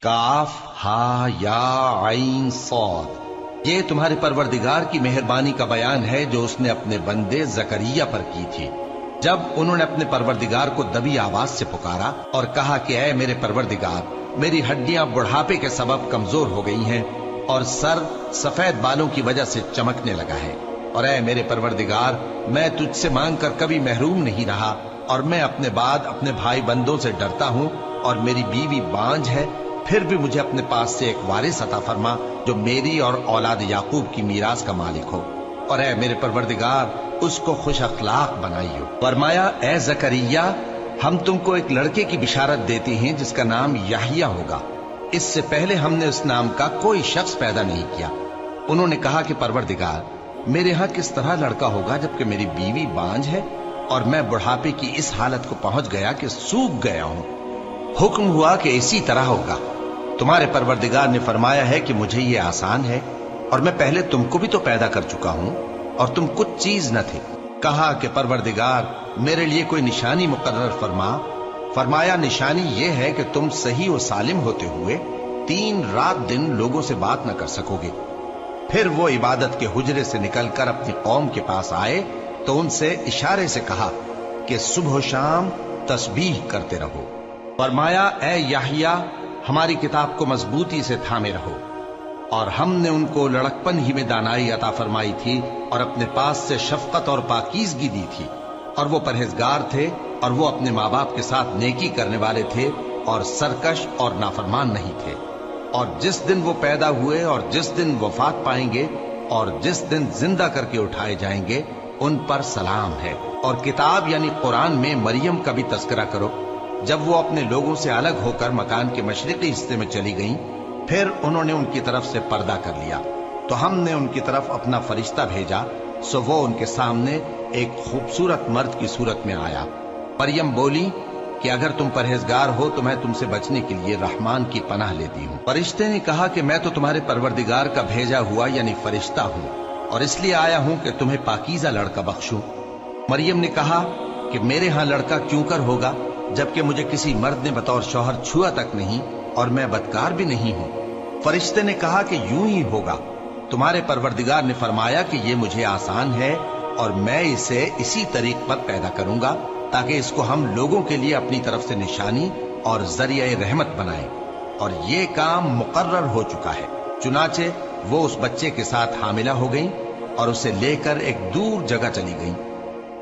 काफ हा या आइन सौद। ये तुम्हारे परवरदिगार की मेहरबानी का बयान है जो उसने अपने बंदे जकरिया पर की थी, जब उन्होंने अपने परवरदिगार को दबी आवाज से पुकारा और कहा कि ऐ मेरे परवरदिगार, मेरी हड्डियां बुढ़ापे के सबब कमजोर हो गई हैं और सर सफेद बालों की वजह से चमकने लगा है। और ऐ मेरे परवरदिगार, मैं तुझसे मांग कर कभी महरूम नहीं रहा और मैं अपने बाद अपने भाई बंदों से डरता हूँ और मेरी बीवी बांझ है, फिर भी मुझे अपने पास से एक वारिस अता फरमा जो मेरी और औलाद याकूब की मीरास का मालिक हो। और ऐ मेरे परवरदिगार, उसको खुश अखलाक बनाइयो। फरमाया, ए जकरिया, हम तुमको एक लड़के की बिशारत देते हैं जिसका नाम याहिया होगा। इससे पहले हमने उस नाम का कोई शख्स पैदा नहीं किया। उन्होंने कहा कि परवरदिगार, मेरे यहाँ किस तरह लड़का होगा जबकि मेरी बीवी बांझ है और मैं बुढ़ापे की इस हालत को पहुंच गया कि सूख गया हूं। हुक्म हुआ कि इसी तरह होगा। तुम्हारे परवरदिगार ने फरमाया है कि मुझे ये आसान है और मैं पहले तुमको भी तो पैदा कर चुका हूं और तुम कुछ चीज न थे। कहा कि परवरदिगार, मेरे लिए कोई निशानी मुकर्रर फरमा। फरमाया, निशानी ये है कि तुम सही और सालिम होते हुए 3 रात दिन लोगों से बात न कर सकोगे। फिर वो इबादत के हुजरे से निकलकर अपनी कौम के पास आए तो उनसे इशारे से कहा कि सुबह शाम तस्बीह करते रहो। फरमाया, ए याहिया, हमारी किताब को मजबूती से थामे रहो। और हमने उनको लड़कपन ही में दानाई अता फरमाई थी और अपने पास से शफकत और पाकीज़गी दी थी, और वो परहेजगार थे और वो अपने माँ बाप के साथ नेकी करने वाले थे और सरकश और नाफरमान नहीं थे। और जिस दिन वो पैदा हुए और जिस दिन वफात पाएंगे और जिस दिन जिंदा करके उठाए जाएंगे, उन पर सलाम है। और किताब यानी कुरान में मरियम का भी तस्करा करो। जब वो अपने लोगों से अलग होकर मकान के मशरिकी हिस्से में चली गईं, फिर उन्होंने उनकी तरफ से पर्दा कर लिया तो हमने उनकी तरफ अपना फरिश्ता भेजा, सो वो उनके सामने एक खूबसूरत मर्द की सूरत में आया। मरियम बोली कि अगर तुम परहेजगार हो तो मैं तुमसे बचने के लिए रहमान की पनाह लेती हूँ। फरिश्ते ने कहा कि मैं तो तुम्हारे परवरदिगार का भेजा हुआ यानी फरिश्ता हूँ और इसलिए आया हूँ कि तुम्हें पाकीज़ा लड़का बख्शूं। मरियम ने कहा कि मेरे यहाँ लड़का क्यों कर होगा जबकि मुझे किसी मर्द ने बतौर शौहर छुआ तक नहीं और मैं बदकार भी नहीं हूँ। फरिश्ते ने कहा कि यूं ही होगा। तुम्हारे परवरदिगार ने फरमाया कि ये मुझे आसान है और मैं इसे इसी तरीक पर पैदा करूंगा ताकि इसको हम लोगों के लिए अपनी तरफ से निशानी और जरिए रहमत बनाएं। और ये काम मुकर्रर हो चुका है। चुनाचे वो उस बच्चे के साथ हामिला हो गईं और उसे लेकर एक दूर जगह चली गईं।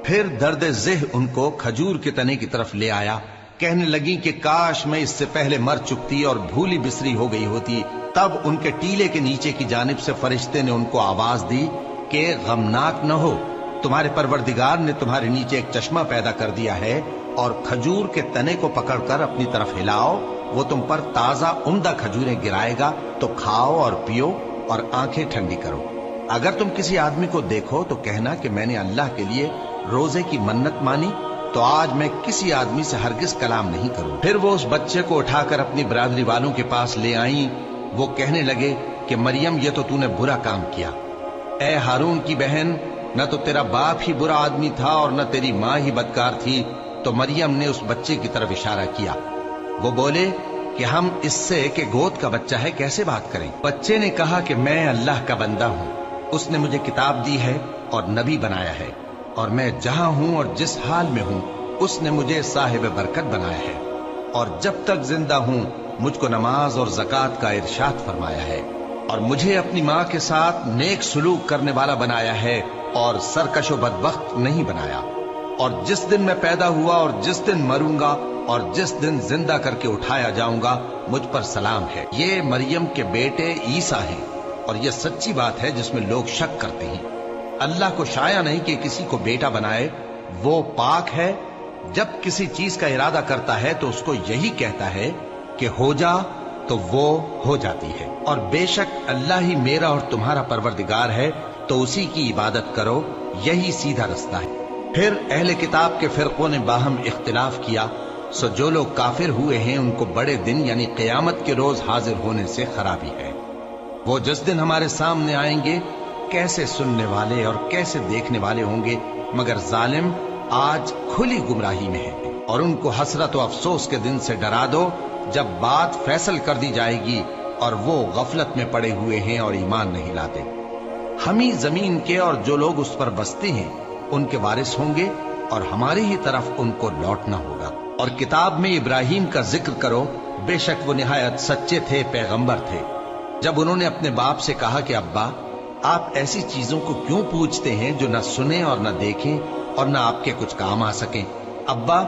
फिर दर्द ज़ेह उनको खजूर के तने की तरफ ले आया। कहने लगी कि काश मैं इससे पहले मर चुकती और भूली बिसरी हो गई होती। तब उनके टीले के नीचे की जानिब से फरिश्ते ने उनको आवाज दी कि गमनाक न हो, तुम्हारे परवरदिगार ने तुम्हारे नीचे एक चश्मा पैदा कर दिया है और खजूर के तने को पकड़कर अपनी तरफ हिलाओ, वो तुम पर ताजा उम्दा खजूरें गिराएगा, तो खाओ और पियो और आंखें ठंडी करो। अगर तुम किसी आदमी को देखो तो कहना कि मैंने अल्लाह के लिए रोजे की मन्नत मानी, तो आज मैं किसी आदमी से हरगिज कलाम नहीं करूं। फिर वो उस बच्चे को उठाकर अपनी बरादरी वालों के पास ले आई। वो कहने लगे कि मरियम, ये तो तूने बुरा काम किया। ए हारून की बहन, न तो तेरा बाप ही बुरा आदमी था और न तेरी माँ ही बदकार थी। तो मरियम ने उस बच्चे की तरफ इशारा किया। वो बोले कि हम इससे कि गोद का बच्चा है कैसे बात करें। बच्चे ने कहा कि मैं अल्लाह का बंदा हूँ, उसने मुझे किताब दी है और नबी बनाया है और मैं जहां हूं और जिस हाल में हूं उसने मुझे साहिब बरकत बनाया है और जब तक जिंदा हूं मुझको नमाज और ज़कात का इरशाद फरमाया है और मुझे अपनी माँ के साथ नेक सुलूक करने वाला बनाया है और सरकशो बदबख्त नहीं बनाया। और जिस दिन मैं पैदा हुआ और जिस दिन मरूंगा और जिस दिन जिंदा करके उठाया जाऊंगा, मुझ पर सलाम है। ये मरियम के बेटे ईसा हैं और ये सच्ची बात है जिसमें लोग शक करते हैं। अल्लाह को शाया नहीं कि किसी को बेटा बनाए। वो पाक है, जब किसी चीज का इरादा करता है तो उसको यही कहता है कि हो जा, तो वो हो जाती है। और बेशक अल्लाह ही मेरा और तुम्हारा परवरदिगार है, तो उसी की इबादत करो, यही सीधा रास्ता है। फिर अहले किताब के फिरकों ने बाहम इख्तिलाफ किया, सो जो लोग काफिर हुए हैं उनको बड़े दिन यानी क़यामत के रोज हाजिर होने से खराबी है। वो जिस दिन हमारे सामने आएंगे कैसे सुनने वाले और कैसे देखने वाले होंगे, मगर जालिम आज खुली गुमराही में है। और उनको हसरत व अफसोस के दिन से डरा दो, جب بات فیصل کر دی جائے گی اور وہ غفلت میں پڑے ہوئے ہیں اور ایمان نہیں لاتے۔ ہم ہی زمین کے اور جو لوگ اس پر بستے ہیں ان کے وارث ہوں گے اور ہماری ہی طرف ان کو لوٹنا ہوگا۔ اور کتاب میں ابراہیم کا ذکر کرو، بے شک وہ نہایت سچے تھے، پیغمبر تھے۔ جب انہوں نے اپنے باپ سے کہا کہ ابا، آپ ایسی چیزوں کو کیوں پوچھتے ہیں جو نہ سنیں اور نہ دیکھیں اور نہ آپ کے کچھ کام آ سکیں؟ ابا،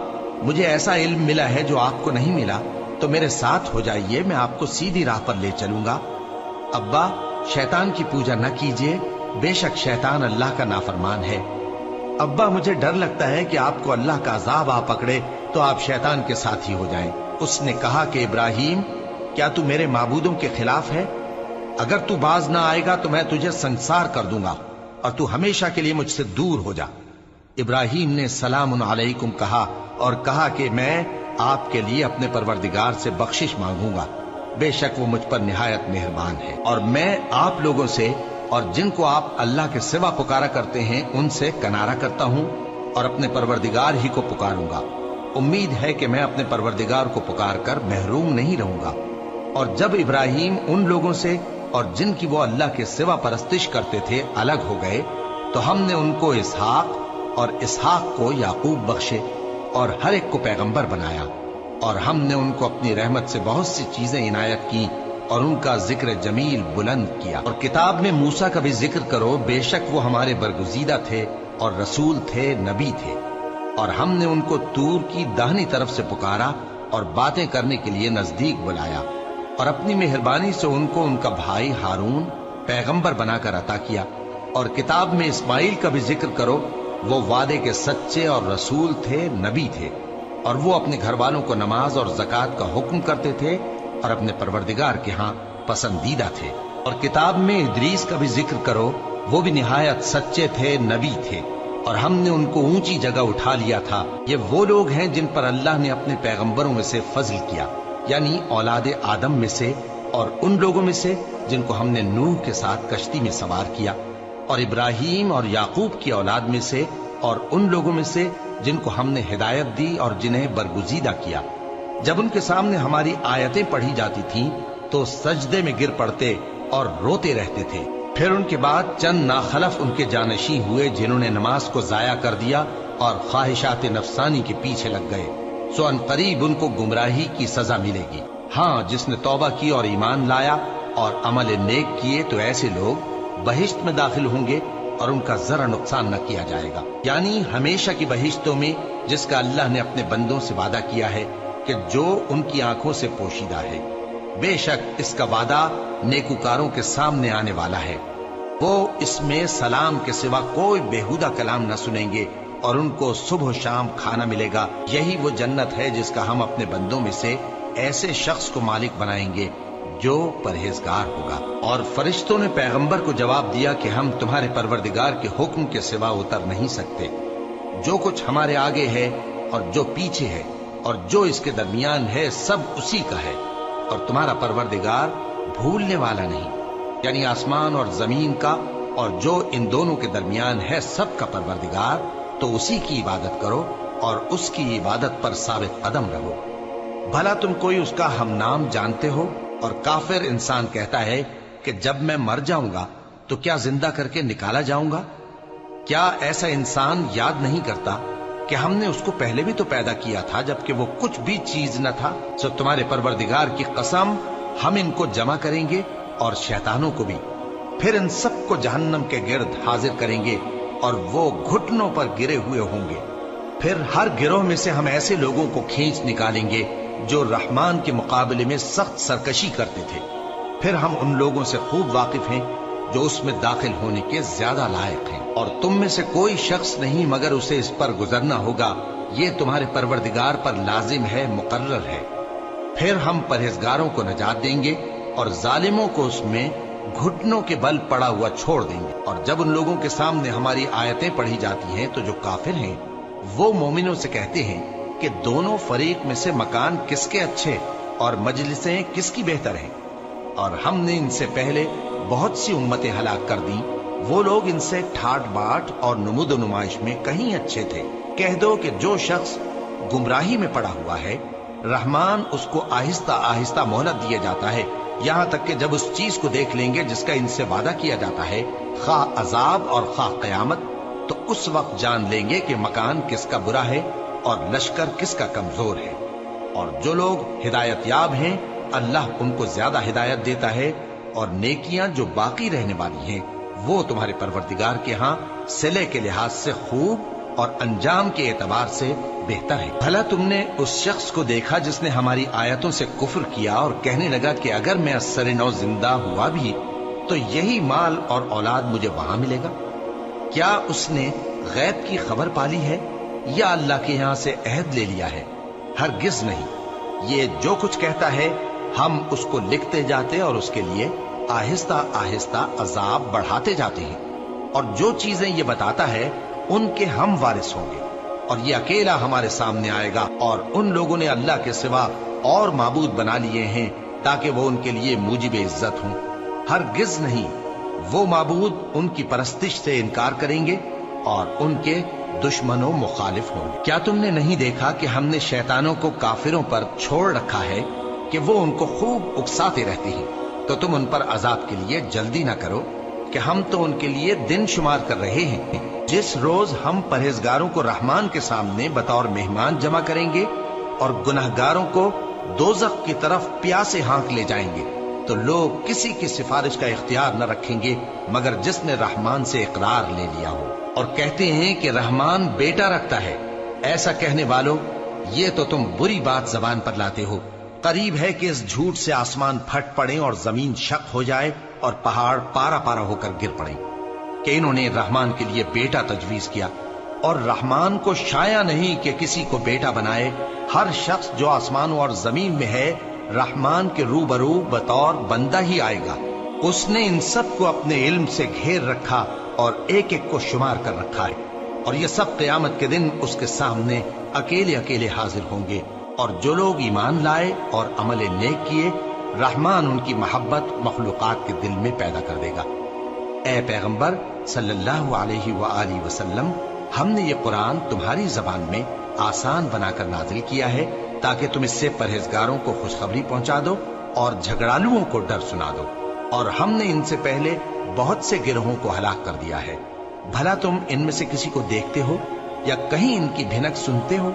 مجھے ایسا علم ملا ہے جو آپ کو نہیں ملا، تو میرے ساتھ ہو جائیے، میں آپ کو سیدھی راہ پر لے چلوں گا۔ ابا، شیطان کی پوجا نہ کیجیے، بے شک شیطان اللہ کا نافرمان ہے۔ ابا، مجھے ڈر لگتا ہے کہ آپ کو اللہ کا عذاب آ پکڑے تو آپ شیطان کے ساتھی ہو جائیں۔ اس نے کہا کہ ابراہیم، کیا تو میرے معبودوں کے خلاف ہے؟ اگر تو باز نہ آئے گا تو میں تجھے سنسار کر دوں گا اور تو ہمیشہ کے لیے مجھ سے دور ہو جا۔ ابراہیم نے سلام علیکم کہا اور کہا کہ میں آپ کے لیے اپنے پروردگار سے بخشش مانگوں گا، بے شک وہ مجھ پر نہایت مہربان ہے، اور میں آپ لوگوں سے اور جن کو آپ اللہ کے سوا پکارا کرتے ہیں ان سے کنارہ کرتا ہوں اور اپنے پروردگار ہی کو پکاروں گا۔ امید ہے کہ میں اپنے پروردگار کو پکار کر محروم نہیں رہوں گا۔ اور جب ابراہیم ان لوگوں سے اور جن کی وہ اللہ کے سوا پرستش کرتے تھے الگ ہو گئے تو ہم نے ان کو اسحاق اور اسحاق کو یعقوب بخشے اور ہر ایک کو پیغمبر بنایا، اور ہم نے ان کو اپنی رحمت سے بہت سی چیزیں عنایت کی اور ان کا ذکر جمیل بلند کیا۔ اور کتاب میں موسیٰ کا بھی ذکر کرو، بے شک وہ ہمارے برگزیدہ تھے اور رسول تھے، نبی تھے، اور ہم نے ان کو طور کی داہنی طرف سے پکارا اور باتیں کرنے کے لیے نزدیک بلایا، اور اپنی مہربانی سے ان کو ان کا بھائی ہارون پیغمبر بنا کر عطا کیا۔ اور کتاب میں اسماعیل کا بھی ذکر کرو، وہ وعدے کے سچے اور رسول تھے، نبی تھے، اور وہ اپنے گھر والوں کو نماز اور زکوٰۃ کا حکم کرتے تھے اور اپنے پروردگار کے ہاں پسندیدہ تھے۔ اور کتاب میں ادریس کا بھی ذکر کرو، وہ بھی نہایت سچے تھے، نبی تھے، اور ہم نے ان کو اونچی جگہ اٹھا لیا تھا۔ یہ وہ لوگ ہیں جن پر اللہ نے اپنے پیغمبروں میں سے فضل کیا، یعنی اولاد آدم میں سے، اور ان لوگوں میں سے جن کو ہم نے نوح کے ساتھ کشتی میں سوار کیا، اور ابراہیم اور یعقوب کی اولاد میں سے، اور ان لوگوں میں سے جن کو ہم نے ہدایت دی اور جنہیں برگزیدہ کیا۔ جب ان کے سامنے ہماری آیتیں پڑھی جاتی تھیں تو سجدے میں گر پڑتے اور روتے رہتے تھے۔ پھر ان کے بعد چند ناخلف ان کے جانشین ہوئے جنہوں نے نماز کو ضائع کر دیا اور خواہشات نفسانی کے پیچھے لگ گئے، سو ان قریب ان کو گمراہی کی سزا ملے گی۔ ہاں، جس نے توبہ کی اور ایمان لایا اور عمل نیک کیے تو ایسے لوگ بہشت میں داخل ہوں گے اور ان کا ذرا نقصان نہ کیا جائے گا، یعنی ہمیشہ کی بہشتوں میں جس کا اللہ نے اپنے بندوں سے وعدہ کیا ہے کہ جو ان کی آنکھوں سے پوشیدہ ہے۔ بے شک اس کا وعدہ نیکوکاروں کے سامنے آنے والا ہے، وہ اس میں سلام کے سوا کوئی بیہودہ کلام نہ سنیں گے اور ان کو صبح و شام کھانا ملے گا۔ یہی وہ جنت ہے جس کا ہم اپنے بندوں میں سے ایسے شخص کو مالک بنائیں گے جو پرہیزگار ہوگا۔ اور فرشتوں نے پیغمبر کو جواب دیا کہ ہم تمہارے پروردگار کے حکم کے سوا اتر نہیں سکتے، جو کچھ ہمارے آگے ہے اور جو پیچھے ہے اور جو اس کے درمیان ہے سب اسی کا ہے، اور تمہارا پروردگار بھولنے والا نہیں، یعنی آسمان اور زمین کا اور جو ان دونوں کے درمیان ہے سب کا پروردگار، تو اسی کی عبادت کرو اور اس کی عبادت پر ثابت قدم رہو۔ بھلا تم کوئی اس کا ہم نام جانتے ہو؟ اور کافر انسان کہتا ہے کہ جب میں مر جاؤں گا تو کیا زندہ کر کے نکالا جاؤں گا؟ کیا ایسا انسان یاد نہیں کرتا کہ ہم نے اس کو پہلے بھی تو پیدا کیا تھا جبکہ وہ کچھ بھی چیز نہ تھا؟ سو تمہارے پروردگار کی قسم، ہم ان کو جمع کریں گے اور شیطانوں کو بھی، پھر ان سب کو جہنم کے گرد حاضر کریں گے اور وہ گھٹنوں پر گرے ہوئے ہوں گے۔ پھر ہر گروہ میں سے ہم ایسے لوگوں کو کھینچ نکالیں گے جو رحمان کے مقابلے میں سخت سرکشی کرتے تھے، پھر ہم ان لوگوں سے خوب واقف ہیں جو اس میں داخل ہونے کے زیادہ لائق ہیں، اور تم میں سے کوئی شخص نہیں مگر اسے اس پر گزرنا ہوگا، یہ تمہارے پروردگار پر لازم ہے، مقرر ہے۔ پھر ہم پرہیزگاروں کو نجات دیں گے اور ظالموں کو اس میں گھٹنوں کے بل پڑا ہوا چھوڑ دیں گے۔ اور جب ان لوگوں کے سامنے ہماری آیتیں پڑھی جاتی ہیں تو جو کافر ہیں وہ مومنوں سے کہتے ہیں کہ دونوں فریق میں سے مکان کس کے اچھے اور مجلسیں کس کی بہتر ہیں، اور ہم نے ان سے پہلے بہت سی امتیں ہلاک کر دیں، وہ لوگ ان سے ٹھاٹ باٹ اور نمود و نمائش میں کہیں اچھے تھے۔ کہہ دو کہ جو شخص گمراہی میں پڑا ہوا ہے रहमान उसको आहिस्ता आहिस्ता मोहलत दिया जाता है, यहां तक कि जब उस चीज को देख लेंगे जिसका इनसे वादा किया जाता है, खा अजाब और खा कयामत, तो उस वक्त जान लेंगे कि मकान किसका बुरा है और लश्कर किसका कमजोर है। और जो लोग हिदायत याब हैं, अल्लाह उनको ज्यादा हिदायत देता है, और नेकियां जो बाकी रहने वाली हैं वो तुम्हारे परवरदिगार के यहाँ सिले के लिहाज से खूब और अंजाम के एतबार से बेहतर है। भला तुमने उस शख्स को देखा जिसने हमारी आयतों से कुफ्र किया और कहने लगा कि अगर मैं अस्सर नौ जिंदा हुआ भी तो यही माल और औलाद मुझे वहां मिलेगा? क्या उसने गैब की खबर पाली है या अल्लाह के यहाँ से अहद ले लिया है? हरगिज नहीं। ये जो कुछ कहता है हम उसको लिखते जाते और उसके लिए आहिस्ता आहिस्ता अजाब बढ़ाते जाते हैं, और जो चीजें ये बताता है उनके हम वारिस होंगे, और ये अकेला हमारे सामने आएगा। और उन लोगों ने अल्लाह के सिवा और माबूद बना लिए हैं ताकि वो उनके लिए मूजिब इज्जत हों। हरगिज नहीं, वो माबूद उनकी परस्तिश से इनकार करेंगे और उनके दुश्मनों मुखालिफ होंगे। क्या तुमने नहीं देखा कि हमने शैतानों को काफिरों पर छोड़ रखा है कि वो उनको खूब उकसाते रहते हैं? तो तुम उन पर अजाब के लिए जल्दी ना करो कि हम तो उनके लिए दिन शुमार कर रहे हैं। जिस रोज हम परहेजगारों को रहमान के सामने बतौर मेहमान जमा करेंगे और गुनहगारों को दोजख की तरफ प्यासे हाँक ले जाएंगे, तो लोग किसी की सिफारिश का इख्तियार न रखेंगे मगर जिसने रहमान से इकरार ले लिया हो। और कहते हैं कि रहमान बेटा रखता है। ऐसा कहने वालों, ये तो तुम बुरी बात जबान पर लाते हो। करीब है कि इस झूठ से आसमान फट पड़े और जमीन शक हो जाए और पहाड़ पारा पारा होकर गिर पड़े कि इन्होंने रहमान के लिए बेटा तजवीज किया। और रहमान को शाया नहीं कि किसी को बेटा बनाए। हर शख्स जो आसमानों और जमीन में है रहमान के रूबरू बतौर बंदा ही आएगा। उसने इन सब को अपने इल्म से घेर रखा और एक एक को शुमार कर रखा है, और ये सब क़यामत के दिन उसके सामने अकेले अकेले हाजिर होंगे। और जो लोग ईमान लाए और अमल नेक किए, रहमान उनकी मोहब्बत मखलूकात के दिल में पैदा कर देगा। ए पैगंबर सल्लल्लाहु अलैहि वआलिहि वसल्लम, हमने ये कुरान तुम्हारी जबान में आसान बनाकर नाजिल किया है ताकि तुम इससे परहेजगारों को खुशखबरी पहुंचा दो और झगड़ालुओं को डर सुना दो। और हमने इनसे पहले बहुत से गिरोहों को हलाक कर दिया है। भला तुम इनमें से किसी को देखते हो या कहीं इनकी भिनक सुनते हो?